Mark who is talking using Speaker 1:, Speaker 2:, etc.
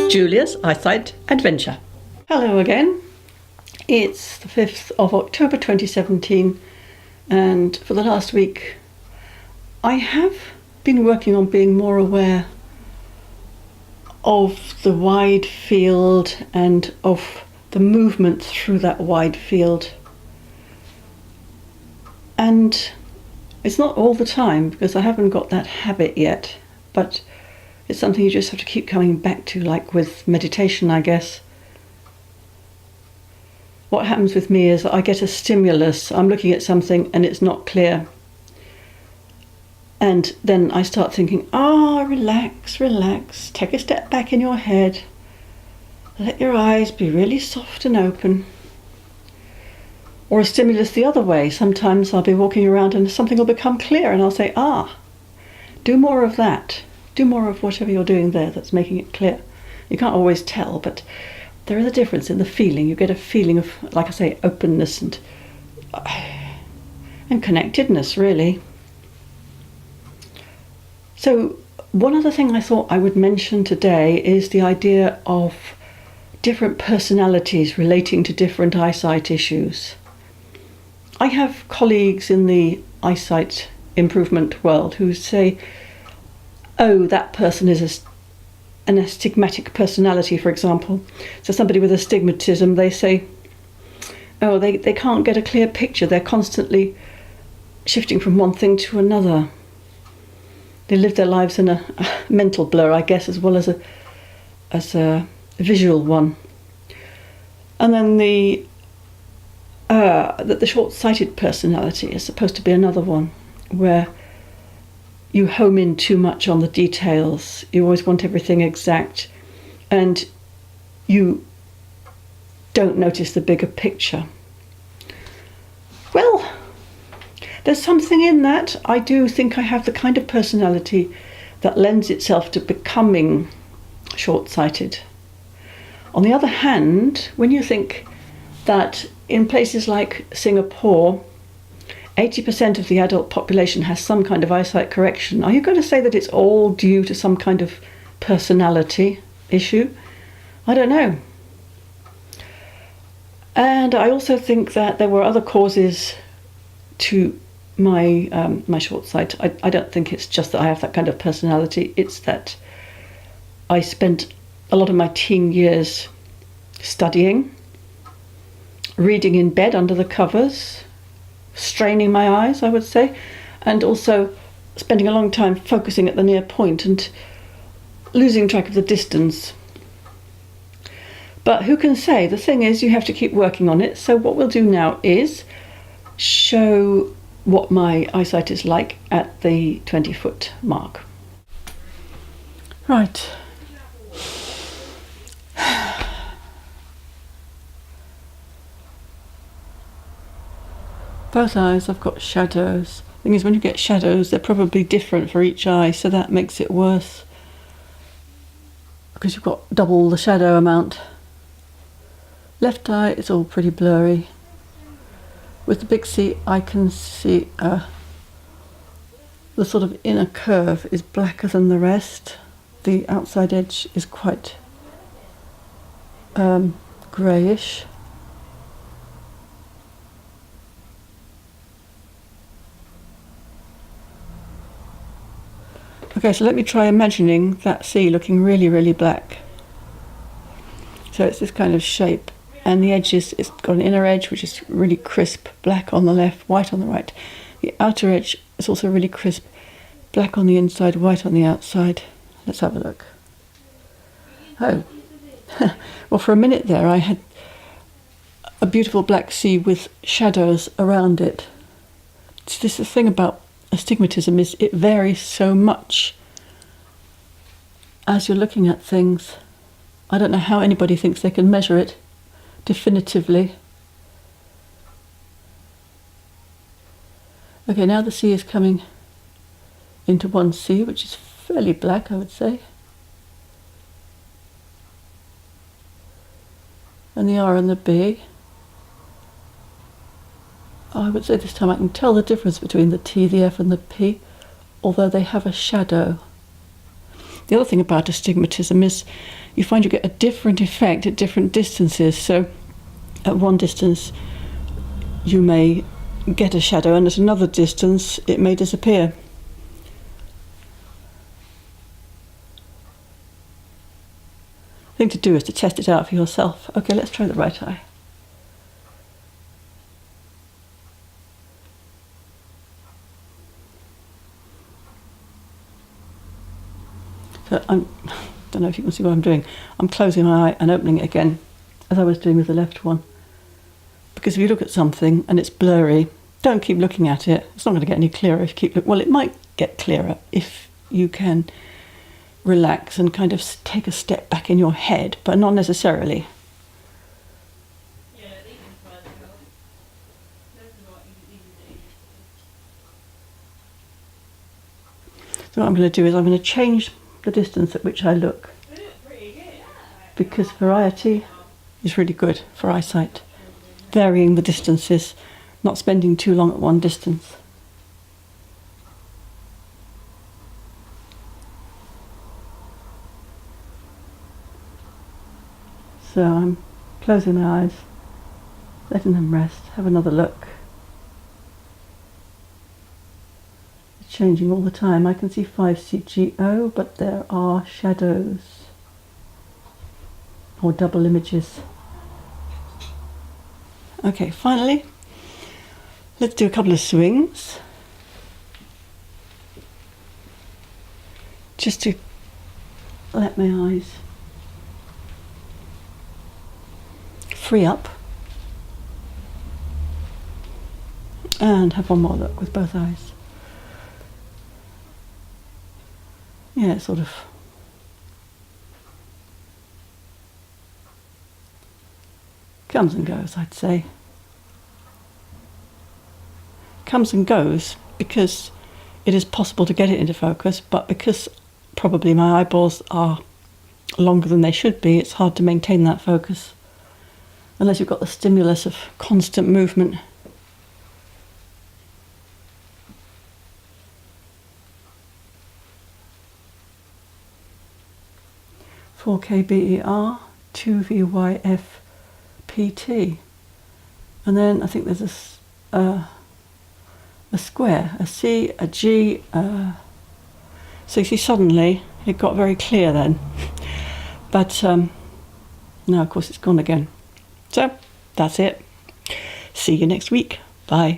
Speaker 1: Julia's Eyesight Adventure. Hello again. It's the 5th of October 2017, and for the last week I have been working on being more aware of the wide field and of the movement through that wide field. And it's not all the time, because I haven't got that habit yet, but it's something you just have to keep coming back to, like with meditation, I guess. What happens with me is I get a stimulus, I'm looking at something and it's not clear. And then I start thinking, relax, relax, take a step back in your head. Let your eyes be really soft and open. Or a stimulus the other way. Sometimes I'll be walking around and something will become clear and I'll say, do more of that. Do more of whatever you're doing there that's making it clear. You can't always tell, but there is a difference in the feeling. You get a feeling of, like I say, openness and connectedness, really. So one other thing I thought I would mention today is the idea of different personalities relating to different eyesight issues. I have colleagues in the eyesight improvement world who say, that person is an astigmatic personality, for example. So somebody with astigmatism, they say, they can't get a clear picture. They're constantly shifting from one thing to another. They live their lives in a mental blur, I guess, as well as a visual one. And then the short-sighted personality is supposed to be another one, where you home in too much on the details. You always want everything exact, and you don't notice the bigger picture. Well, there's something in that. I do think I have the kind of personality that lends itself to becoming short-sighted. On the other hand, when you think that in places like Singapore, 80% of the adult population has some kind of eyesight correction, are you going to say that it's all due to some kind of personality issue? I don't know. And I also think that there were other causes to my short sight. I don't think it's just that I have that kind of personality. It's that I spent a lot of my teen years studying, reading in bed under the covers, straining my eyes, I would say, and also spending a long time focusing at the near point and losing track of the distance. But who can say? The thing is, you have to keep working on it. So what we'll do now is show what my eyesight is like at the 20-foot mark. Right. Both eyes I've got shadows. The thing is, when you get shadows, they're probably different for each eye, so that makes it worse, because you've got double the shadow amount. Left eye is all pretty blurry. With the big C, I can see the sort of inner curve is blacker than the rest. The outside edge is quite greyish. Okay, so let me try imagining that C looking really, really black. So it's this kind of shape, and the edges, it's got an inner edge which is really crisp, black on the left, white on the right. The outer edge is also really crisp, black on the inside, white on the outside. Let's have a look. Oh, well, for a minute there I had a beautiful black C with shadows around it. So this is the thing about astigmatism, is it varies so much as you're looking at things. I don't know how anybody thinks they can measure it definitively. Okay, now the C is coming into one C, which is fairly black, I would say. And the R and the B. I would say this time I can tell the difference between the T, the F and the P, although they have a shadow. The other thing about astigmatism is you find you get a different effect at different distances. So at one distance you may get a shadow, and at another distance it may disappear. The thing to do is to test it out for yourself. Okay, let's try the right eye. So I don't know if you can see what I'm doing. I'm closing my eye and opening it again, as I was doing with the left one. Because if you look at something and it's blurry, don't keep looking at it. It's not going to get any clearer if you keep looking. Well, it might get clearer if you can relax and kind of take a step back in your head, but not necessarily. So what I'm going to do is I'm going to change the distance at which I look, because variety is really good for eyesight. Varying the distances, not spending too long at one distance. So I'm closing my eyes, letting them rest, have another look. It's changing all the time. I can see 5CGO, but there are shadows or double images. Okay, finally, let's do a couple of swings. Just to let my eyes free up. And have one more look with both eyes. Yeah, it sort of comes and goes, I'd say. Comes and goes because it is possible to get it into focus, but because probably my eyeballs are longer than they should be, it's hard to maintain that focus unless you've got the stimulus of constant movement. "4K BER, 2VYF PT," and then I think there's a square, a C, a G. So you see, suddenly it got very clear then, but now of course it's gone again. So that's it. See you next week. Bye.